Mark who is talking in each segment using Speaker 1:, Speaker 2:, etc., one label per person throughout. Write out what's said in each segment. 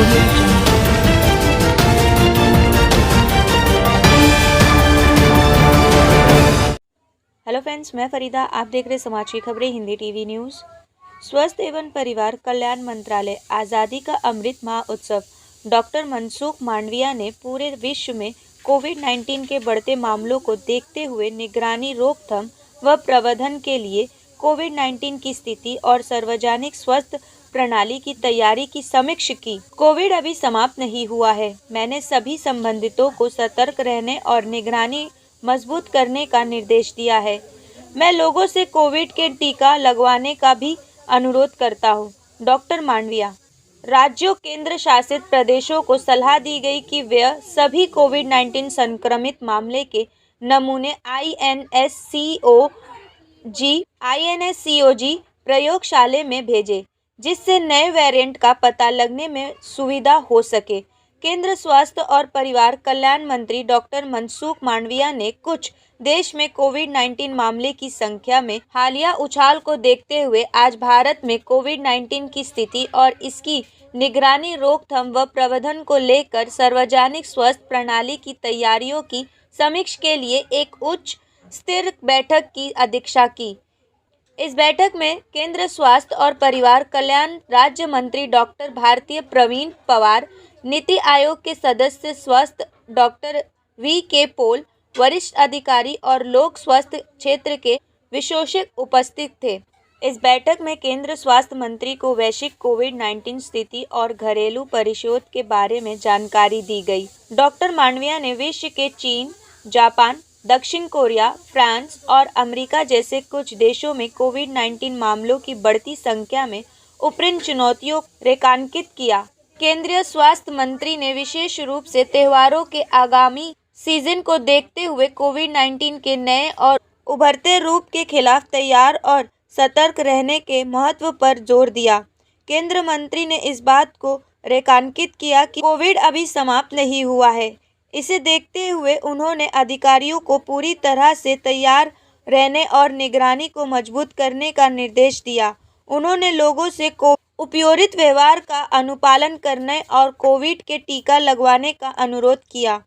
Speaker 1: Audio Jungle।
Speaker 2: Hello friends, मैं फरीदा। आप देख रहे समाज की खबरें हिंदी टीवी न्यूज़। स्वास्थ्य एवं परिवार कल्याण मंत्रालय आज़ादी का अमृत महोत्सव डॉक्टर मनसुख मांडविया ने पूरे विश्व में कोविड-19 के बढ़ते मामलों को देखते हुए निगरानी, रोकथाम व प्रबंधन के लिए कोविड-19 की स्थिति और सार्वजनिक स्वास्थ्य प्रणाली की तैयारी की समीक्षा की। कोविड अभी समाप्त नहीं हुआ है। मैंने सभी संबंधितों को सतर्क रहने और निगरानी मजबूत करने का निर्देश दिया है। मैं लोगों से कोविड के टीका लगवाने का भी अनुरोध करता हूं। डॉक्टर मांडविया। राज्यों केंद्र शासित प्रदेशों को सलाह दी गई कि वे सभी कोविड-19 संक्रमित मामले के नमूने INSCOG प्रयोगशाला में भेजें, जिससे नए वेरिएंट का पता लगने में सुविधा हो सके। केंद्र स्वास्थ्य और परिवार कल्याण मंत्री डॉक्टर मनसुख मांडविया ने कुछ देश में कोविड-19 मामले की संख्या में हालिया उछाल को देखते हुए आज भारत में कोविड-19 की स्थिति और इसकी निगरानी, रोकथाम व प्रबंधन को लेकर सार्वजनिक स्वास्थ्य प्रणाली की तैयारियों की समीक्षा के लिए एक उच्च स्तरीय बैठक की अध्यक्षता की। इस बैठक में केंद्र स्वास्थ्य और परिवार कल्याण राज्य मंत्री डॉक्टर भारती प्रवीण पवार, नीति आयोग के सदस्य स्वास्थ्य डॉक्टर V.K. पॉल, वरिष्ठ अधिकारी और लोक स्वास्थ्य क्षेत्र के विशेषज्ञ उपस्थित थे। इस बैठक में केंद्र स्वास्थ्य मंत्री को वैश्विक कोविड-19 स्थिति और घरेलू परिषद के बारे में जानकारी दी गई। डॉक्टर मांडविया ने विश्व के चीन, जापान, दक्षिण कोरिया, फ्रांस और अमेरिका जैसे कुछ देशों में कोविड-19 मामलों की बढ़ती संख्या में उपरोक्त चुनौतियों को रेखांकित किया। केंद्रीय स्वास्थ्य मंत्री ने विशेष रूप से त्योहारों के आगामी सीजन को देखते हुए कोविड-19 के नए और उभरते रूप के खिलाफ तैयार और सतर्क रहने के महत्व पर जोर दिया। केंद्रीय मंत्री ने इस बात को रेखांकित किया कि कोविड अभी समाप्त नहीं हुआ है। इसे देखते हुए उन्होंने अधिकारियों को पूरी तरह से तैयार रहने और निगरानी को मजबूत करने का निर्देश दिया। उन्होंने लोगों से उपयुक्त व्यवहार का अनुपालन करने और कोविड के टीका लगवाने का अनुरोध किया।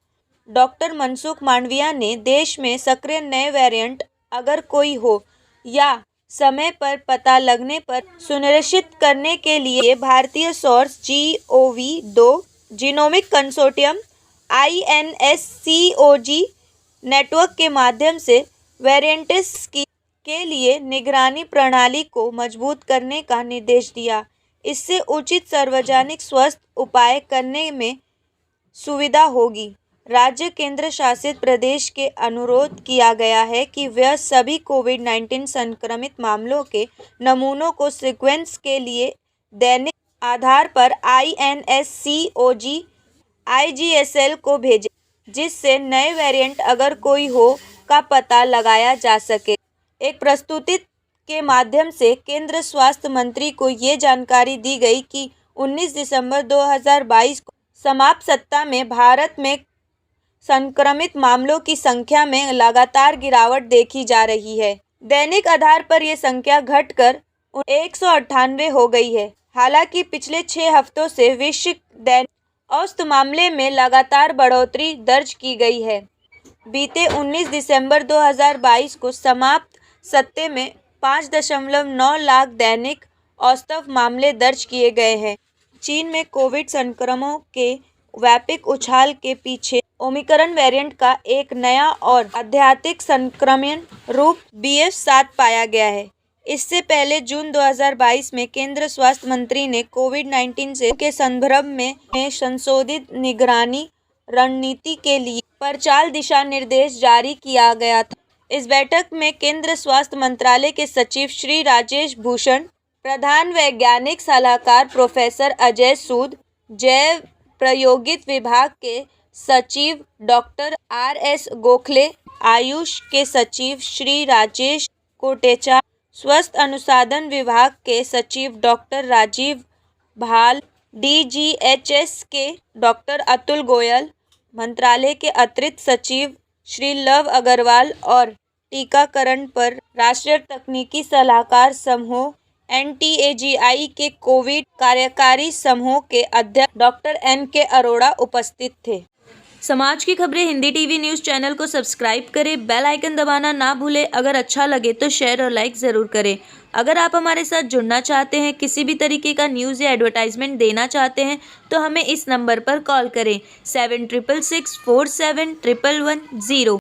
Speaker 2: डॉक्टर मनसुख मांडविया ने देश में सक्रिय नए वेरिएंट अगर कोई हो या समय पर पता लगने पर सुनिश्चित करने के लिए भारतीय source GOV2 genomic consortium INSCOG network के माध्यम से वेरिएंट्स के लिए निगरानी प्रणाली को मजबूत करने का निर्देश दिया। इससे उचित सार्वजनिक स्वास्थ्य उपाय करने में सुविधा होगी। राज्य केंद्र शासित प्रदेश के अनुरोध किया गया है कि वे सभी कोविड-19 संक्रमित मामलों के नमूनों को सीक्वेंस के लिए दैनिक आधार पर INSCOG IGSL को भेजें, जिससे नए वेरिएंट अगर कोई हो का पता लगाया जा सके। एक प्रस्तुति के माध्यम से केंद्र स्वास्थ्य मंत्री को ये जानकारी दी गई कि 19 दिसंबर 2022 को समाप्त सप्ताह में भारत में संक्रमित मामलों की संख्या में लगातार गिरावट देखी जा रही है। दैनिक आधार पर यह संख्या घटकर 198 हो गई है। हालांकि पिछले 6 हफ्तों से विश्व दैनिक औसत मामले में लगातार बढ़ोतरी दर्ज की गई है। बीते 19 दिसंबर 2022 को समाप्त सप्ताह में 5.9 लाख दैनिक औसत मामले दर्ज किए गए हैं। चीन में कोविड संक्रमणों के व्यापक उछाल के पीछे ओमिक्रॉन वेरिएंट का एक नया और अत्यधिक संक्रमण रूप BF7 पाया गया है। इससे पहले जून 2022 में केंद्र स्वास्थ्य मंत्री ने कोविड-19 के संदर्भ में संशोधित निगरानी रणनीति के लिए प्रचार दिशा निर्देश जारी किया गया था। इस बैठक में केंद्र स्वास्थ्य मंत्रालय के सचिव श्री राजेश भूषण, प्रधान वैज्ञानिक सलाहकार प्रोफेसर अजय सूद, जैव प्रौद्योगिकी विभाग के सचिव डॉक्टर RS गोखले, आयुष के सचिव श्री राजेश कोटेचा, स्वास्थ्य अनुसंधान विभाग के सचिव डॉक्टर राजीव भाल, DGHS के डॉक्टर अतुल गोयल, मंत्रालय के अतिरिक्त सचिव श्री लव अग्रवाल और टीकाकरण पर राष्ट्रीय तकनीकी सलाहकार समूह NTAGI के कोविड कार्यकारी समूह के अध्यक्ष डॉक्टर NK अरोड़ा उपस्थित थे। समाज की खबरें हिंदी टीवी न्यूज़ चैनल को सब्सक्राइब करें, बेल आइकन दबाना ना भूलें। अगर अच्छा लगे तो शेयर और लाइक ज़रूर करें। अगर आप हमारे साथ जुड़ना चाहते हैं, किसी भी तरीके का न्यूज़ या एडवर्टाइजमेंट देना चाहते हैं तो हमें इस नंबर पर कॉल करें 7666471110।